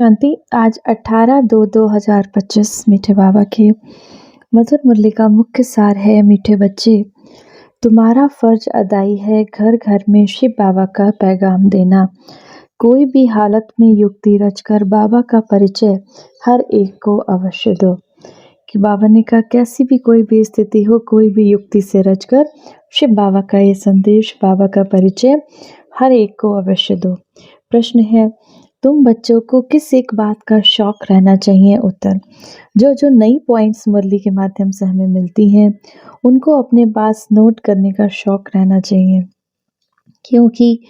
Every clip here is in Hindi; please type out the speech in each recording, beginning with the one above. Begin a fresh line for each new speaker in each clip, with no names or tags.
शांति। आज 18/2/2025 मीठे बाबा के मधुर मुरली का मुख्य सार है। मीठे बच्चे, तुम्हारा फर्ज अदाई है घर घर में शिव बाबा का पैगाम देना। कोई भी हालत में युक्ति रचकर बाबा का परिचय हर एक को अवश्य दो। कि बाबा ने कहा कैसी भी कोई भी स्थिति हो, कोई भी युक्ति से रचकर शिव बाबा का ये संदेश, बाबा का परिचय हर एक को अवश्य दो। प्रश्न है, तुम बच्चों को किस एक बात का शौक रहना चाहिए? उत्तर, जो जो नई पॉइंट्स मुरली के माध्यम से हमें मिलती हैं उनको अपने पास नोट करने का शौक रहना चाहिए, क्योंकि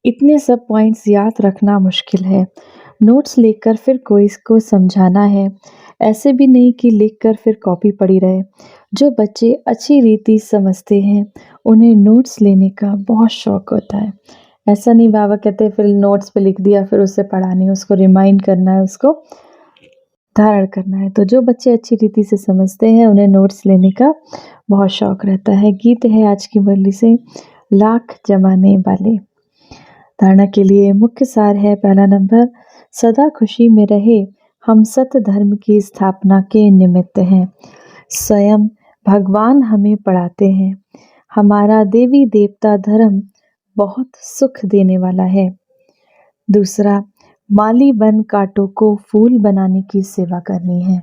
इतने सब पॉइंट्स याद रखना मुश्किल है। नोट्स लेकर फिर कोई इसको समझाना है, ऐसे भी नहीं कि लिखकर फिर कॉपी पड़ी रहे। जो बच्चे अच्छी रीति समझते हैं उन्हें नोट्स लेने का बहुत शौक होता है। ऐसा नहीं बाबा कहते फिर नोट्स पे लिख दिया फिर उससे पढ़ा नहीं, उसको रिमाइंड करना है, उसको धारण करना है। तो जो बच्चे अच्छी रीति से समझते हैं उन्हें नोट्स लेने का बहुत शौक रहता है। गीत है आज की मुरली से, लाख जमाने वाले। धारणा के लिए मुख्य सार है, पहला नंबर, सदा खुशी में रहे हम सत धर्म की स्थापना के निमित्त हैं। स्वयं भगवान हमें पढ़ाते हैं, हमारा देवी देवता धर्म बहुत सुख देने वाला है। दूसरा, माली बन कांटों को फूल बनाने की सेवा करनी है।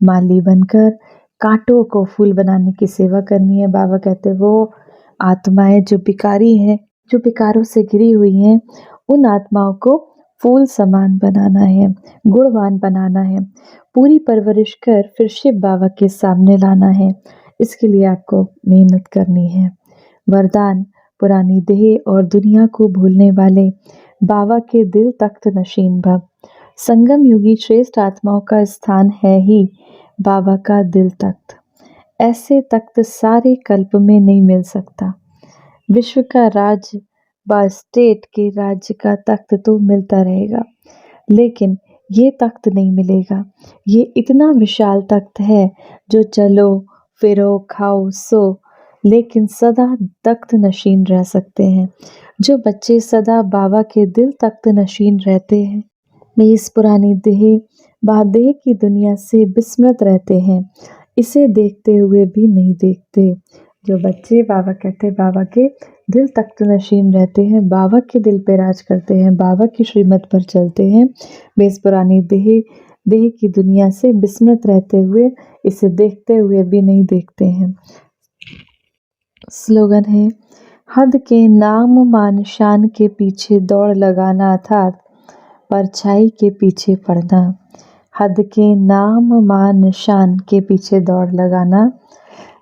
माली बनकर कांटों को फूल बनाने की सेवा करनी है। बाबा कहते वो आत्माएं जो बिकारी हैं, जो विकारों से घिरी हुई हैं, उन आत्माओं को फूल समान बनाना है, गुणवान बनाना है, पूरी परवरिश कर फिर शिव बाबा के सामने लाना है। इसके लिए आपको मेहनत करनी है। वरदान, पुरानी देह और दुनिया को भूलने वाले बाबा के दिल तख्त नशीन भव। संगम युगी श्रेष्ठ आत्माओं का स्थान है ही बाबा का दिल तख्त। ऐसे तख्त सारे कल्प में नहीं मिल सकता। विश्व का राज व स्टेट के राज्य का तख्त तो मिलता रहेगा, लेकिन ये तख्त नहीं मिलेगा। ये इतना विशाल तख्त है जो चलो फिरो खाओ सो, लेकिन सदा तख्त नशीन रह सकते हैं। जो बच्चे सदा बाबा के दिल तख्त नशीन रहते हैं वे इस पुरानी देह की दुनिया से विस्मृत रहते हैं, इसे देखते हुए भी नहीं देखते। जो बच्चे बाबा कहते हैं बाबा के दिल तख्त नशीन रहते हैं, बाबा के दिल पे राज करते हैं, बाबा की श्रीमत पर चलते हैं, वे इस पुरानी देह की दुनिया से विस्मृत रहते हुए इसे देखते हुए भी नहीं देखते हैं। स्लोगन है, हद के नाम मान शान के पीछे दौड़ लगाना अर्थात परछाई के पीछे पड़ना। हद के नाम मान शान के पीछे दौड़ लगाना,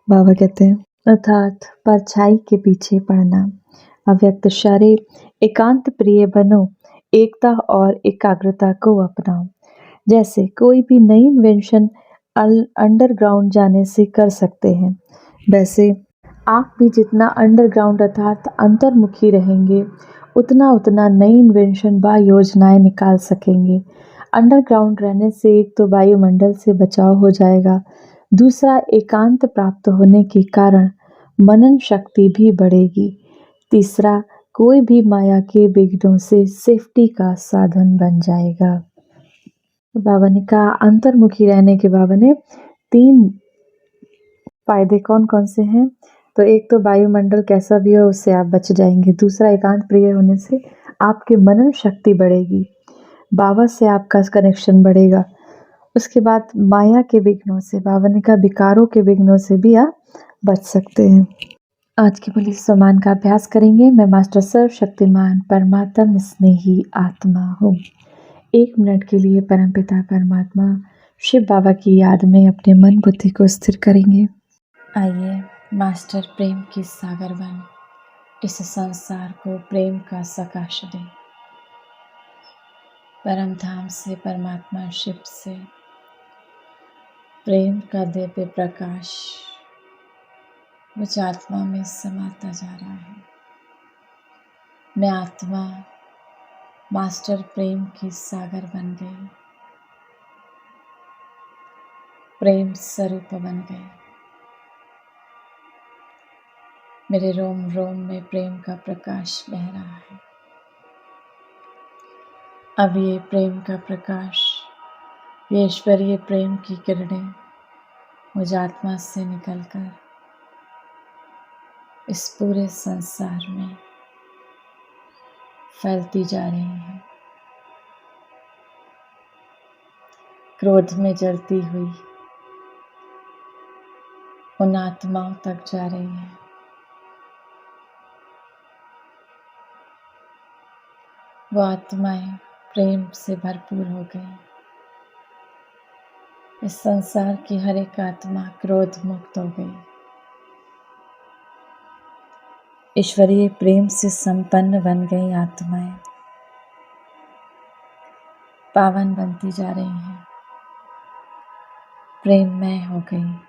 बाबा कहते हैं, अर्थात परछाई के पीछे पड़ना। अव्यक्त शरीर, एकांत प्रिय बनो, एकता और एकाग्रता को अपनाओ। जैसे कोई भी नई इन्वेंशन अंडरग्राउंड जाने से कर सकते हैं, वैसे आप भी जितना अंडरग्राउंड अर्थात अंतर्मुखी रहेंगे उतना उतना नई इन्वेंशन व योजनाएं निकाल सकेंगे। अंडरग्राउंड रहने से एक तो वायुमंडल से बचाव हो जाएगा, दूसरा एकांत प्राप्त होने के कारण मनन शक्ति भी बढ़ेगी, तीसरा कोई भी माया के विघ्नों से सेफ्टी का साधन बन जाएगा। बाबा ने कहा अंतर्मुखी रहने के बाबा ने 3 फायदे कौन कौन से हैं? तो एक तो वायुमंडल कैसा भी हो उससे आप बच जाएंगे, दूसरा एकांत प्रिय होने से आपकी मनन शक्ति बढ़ेगी, बाबा से आपका कनेक्शन बढ़ेगा। उसके बाद माया के विघ्नों से, बाबा ने कहा विकारों के विघ्नों से भी आप बच सकते हैं। आज की मुरली सम्मान का अभ्यास करेंगे। मैं मास्टर सर्वशक्तिमान परमात्मा स्नेही आत्मा हूँ। 1 मिनट के लिए परमपिता परमात्मा शिव बाबा की याद में अपने मन बुद्धि को स्थिर करेंगे। आइए मास्टर प्रेम की सागर बन इस संसार को प्रेम का सकाश दे। परम धाम से, परमात्मा शिव से प्रेम का दिव्य प्रकाश मुझ आत्मा में समाता जा रहा है। मैं आत्मा मास्टर प्रेम की सागर बन गई, प्रेम स्वरूप बन गई। मेरे रोम रोम में प्रेम का प्रकाश बह रहा है। अब ये प्रेम का प्रकाश ये ईश्वरीय प्रेम की किरणें मुझ आत्मा से निकलकर इस पूरे संसार में फैलती जा रही हैं। क्रोध में जलती हुई उन आत्माओं तक जा रही हैं। वो आत्माएं प्रेम से भरपूर हो गई। इस संसार की हर एक आत्मा क्रोध मुक्त हो गई। ईश्वरीय प्रेम से संपन्न बन गई आत्माएं पावन बनती जा रही हैं, प्रेममय हो गई।